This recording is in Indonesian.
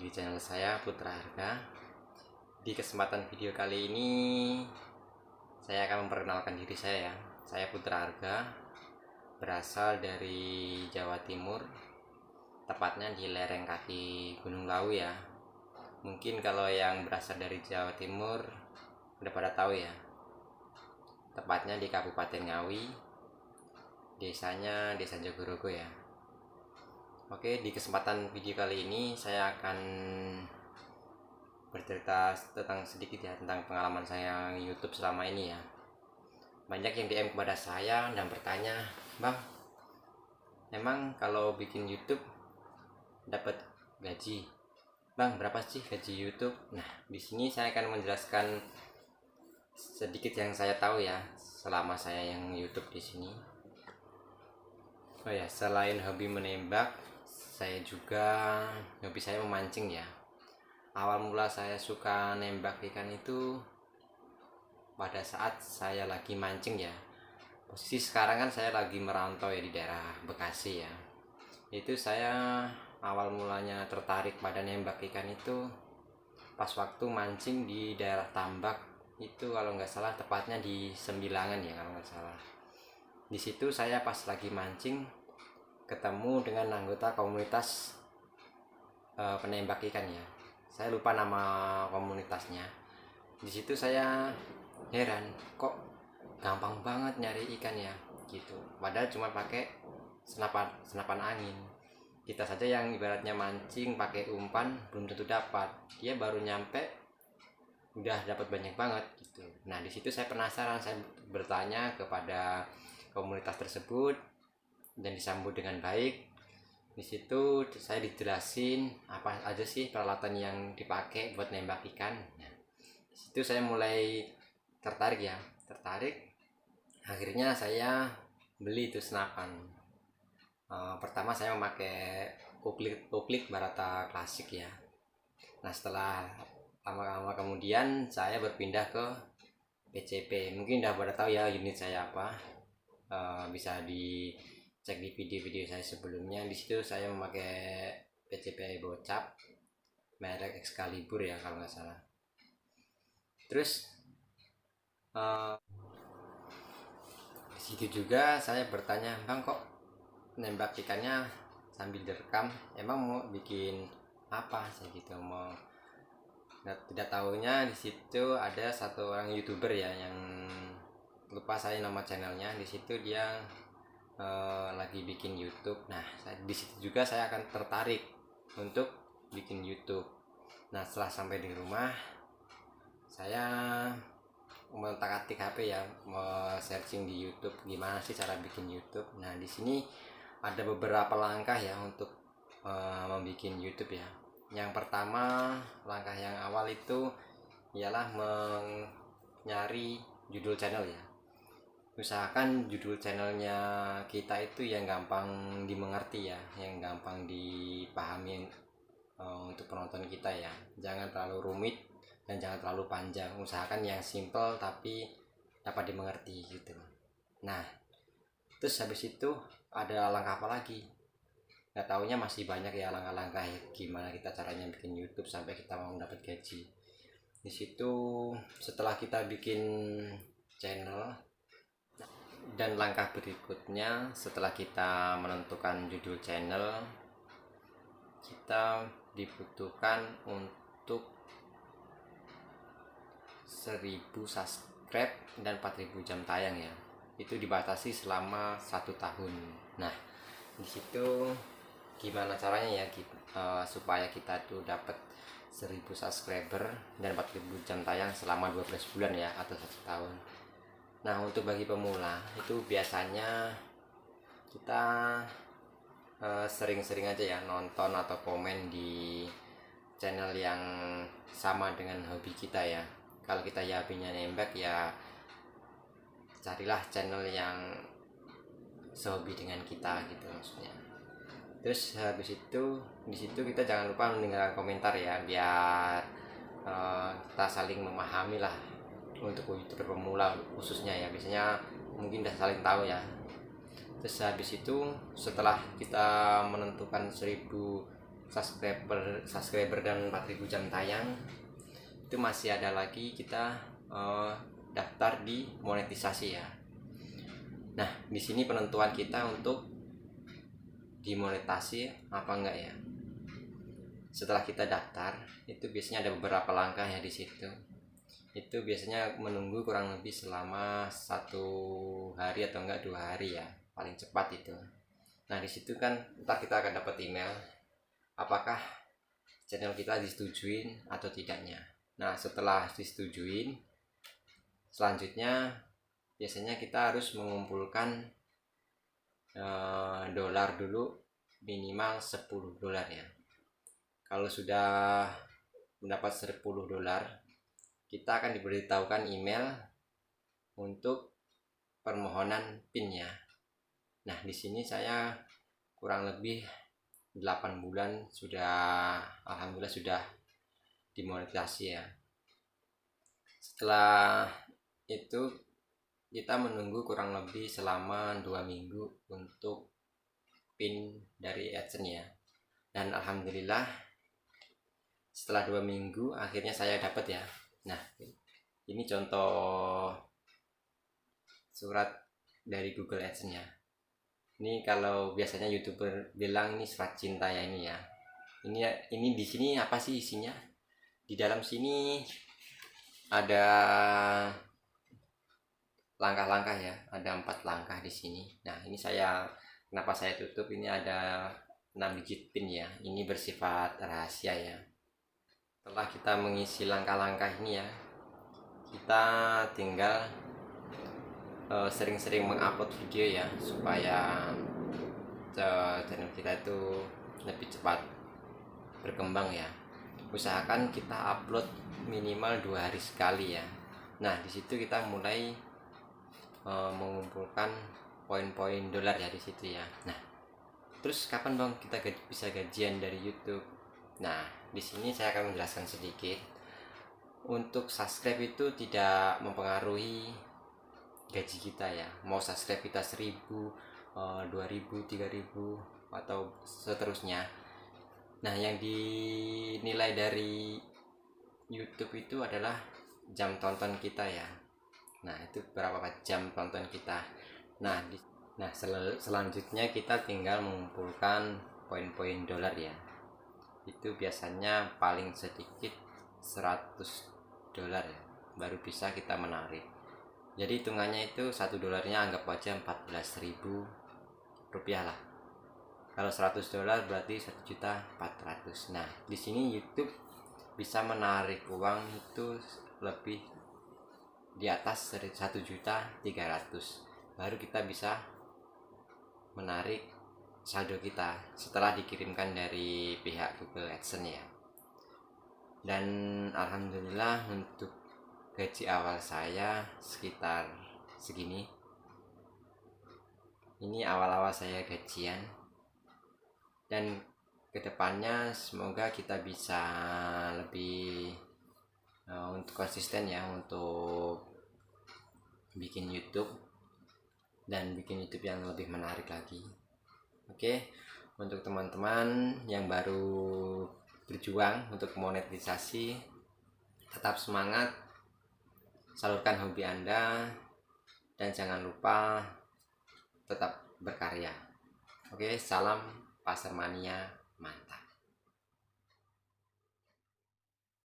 di channel saya Putra Harga. Di kesempatan video kali ini saya akan memperkenalkan diri saya ya. Saya Putra Harga, berasal dari Jawa Timur, tepatnya di lereng kaki Gunung Lawu ya. Mungkin kalau yang berasal dari Jawa Timur udah pada tahu ya, tepatnya di Kabupaten Ngawi, desanya Desa Jogorogo ya. Oke, di kesempatan video kali ini saya akan bercerita sedikit ya tentang pengalaman saya YouTube selama ini ya. Banyak yang DM kepada saya dan bertanya, "Bang, emang kalau bikin YouTube dapat gaji? Bang, berapa sih gaji YouTube?" Nah, di sini saya akan menjelaskan sedikit yang saya tahu ya selama saya yang YouTube di sini. Oh ya, selain hobi menembak, hobi saya memancing ya. Awal mula saya suka nembak ikan itu pada saat saya lagi mancing ya. Posisi sekarang kan saya lagi merantau ya di daerah Bekasi ya. Itu saya awal mulanya tertarik pada nembak ikan itu pas waktu mancing di daerah Tambak, itu kalau nggak salah tepatnya di Sembilangan ya kalau nggak salah. Di situ saya pas lagi mancing ketemu dengan anggota komunitas penembak ikan ya. Saya lupa nama komunitasnya. Di situ saya heran, kok gampang banget nyari ikan ya gitu. Padahal cuma pakai senapan angin. Kita saja yang ibaratnya mancing pakai umpan belum tentu dapat. Dia baru nyampe udah dapat banyak banget gitu. Nah, di situ saya penasaran, saya bertanya kepada komunitas tersebut dan disambut dengan baik. Di situ saya dijelasin apa aja sih peralatan yang dipakai buat nembak ikan. Nah, di situ saya mulai tertarik. Akhirnya saya beli itu senapan. Pertama saya memakai uklik Barata klasik ya. Nah, setelah lama-lama kemudian saya berpindah ke PCP. Mungkin udah pada tahu ya unit saya apa. Bisa dicek di video-video saya sebelumnya. Di situ saya memakai PCP Bocap merek Excalibur ya kalau nggak salah. Terus di situ juga saya bertanya, "Bang, kok nembak ikannya sambil direkam? Emang mau bikin apa?" Saya gitu mau. Nah, tidak tahunya di situ ada satu orang YouTuber ya yang lupa saya nama channelnya. Di situ dia lagi bikin YouTube. Nah, di situ juga saya akan tertarik untuk bikin YouTube. Nah, setelah sampai di rumah saya mengotak-atik HP ya, searching di YouTube gimana sih cara bikin YouTube. Nah, di sini ada beberapa langkah ya untuk membuat YouTube ya. Yang pertama, langkah yang awal itu ialah nyari judul channel ya. Usahakan judul channelnya kita itu yang gampang dimengerti ya, yang gampang dipahami untuk penonton kita ya. Jangan terlalu rumit dan jangan terlalu panjang. Usahakan yang simple tapi dapat dimengerti gitu. Nah, terus habis itu ada langkah apa lagi? Nggak taunya masih banyak ya langkah-langkah ya, gimana kita caranya bikin YouTube sampai kita mau dapat gaji. Di situ setelah kita bikin channel, dan langkah berikutnya setelah kita menentukan judul channel, kita dibutuhkan untuk 1000 subscribe dan 4000 jam tayang ya. Itu dibatasi selama 1 tahun. Nah, di situ gimana caranya ya supaya kita tuh dapat 1000 subscriber dan 4000 jam tayang selama 12 bulan ya atau 1 tahun. Nah, untuk bagi pemula itu biasanya kita sering-sering aja ya nonton atau komen di channel yang sama dengan hobi kita ya. Kalau kita ya hobinya nembak ya carilah channel yang sehobi dengan kita gitu maksudnya. Terus habis itu di situ kita jangan lupa meninggalkan komentar ya, biar kita saling memahami lah. Untuk YouTuber pemula khususnya ya, biasanya mungkin udah saling tahu ya. Terus habis itu setelah kita menentukan 1000 subscriber dan 4.000 jam tayang, itu masih ada lagi kita daftar di monetisasi ya. Nah, di sini penentuan kita untuk dimonetasi apa enggak ya. Setelah kita daftar, itu biasanya ada beberapa langkah ya di situ. Itu biasanya menunggu kurang lebih selama 1 hari atau enggak 2 hari ya, paling cepat itu. Nah, di situ kan ntar kita akan dapat email apakah channel kita disetujuin atau tidaknya. Nah, setelah disetujuin, selanjutnya biasanya kita harus mengumpulkan dolar dulu, minimal 10 dolar ya. Kalau sudah mendapat 10 dolar, kita akan diberitahukan email untuk permohonan PIN-nya. Nah, di sini saya kurang lebih 8 bulan sudah, alhamdulillah sudah dimonetisasi ya. Setelah itu kita menunggu kurang lebih selama 2 minggu untuk PIN dari AdSense ya. Dan alhamdulillah setelah 2 minggu akhirnya saya dapat ya. Nah, ini contoh surat dari Google AdSense ya. Ini kalau biasanya YouTuber bilang ini surat cinta ya ini ya. Ini di sini apa sih isinya? Di dalam sini ada langkah-langkah ya, ada 4 langkah di sini. Nah, ini kenapa saya tutup, ini ada 6 digit PIN ya. Ini bersifat rahasia ya. Setelah kita mengisi langkah-langkah ini ya, kita tinggal sering-sering mengupload video ya, supaya channel kita itu lebih cepat berkembang ya. Usahakan kita upload minimal 2 hari sekali ya. Nah, di situ kita mulai mengumpulkan poin-poin dolar ya di situ ya. Nah, terus kapan bang kita bisa gajian dari YouTube? Nah, di sini saya akan menjelaskan sedikit. Untuk subscribe itu tidak mempengaruhi gaji kita ya. Mau subscribe kita 1000, 2000, 3000 atau seterusnya. Nah, yang dinilai dari YouTube itu adalah jam tonton kita ya. Nah, itu berapa jam tonton kita. Nah, selanjutnya kita tinggal mengumpulkan poin-poin dolar ya. Itu biasanya paling sedikit 100 dolar ya, baru bisa kita menarik. Jadi hitungannya itu 1 dolarnya anggap aja 14.000 rupiah lah. Kalau 100 dolar berarti 1.400.000. Nah, di sini YouTube bisa menarik uang itu lebih di atas 1.300.000, baru kita bisa menarik saldo kita setelah dikirimkan dari pihak Google AdSense ya. Dan alhamdulillah untuk gaji awal saya sekitar segini. Ini awal-awal saya gajian, dan kedepannya semoga kita bisa lebih untuk konsisten ya, untuk bikin YouTube dan bikin YouTube yang lebih menarik lagi. Oke, untuk teman-teman yang baru berjuang untuk monetisasi, tetap semangat, salurkan hobi Anda, dan jangan lupa tetap berkarya. Oke, salam Pasar Mania, mantap.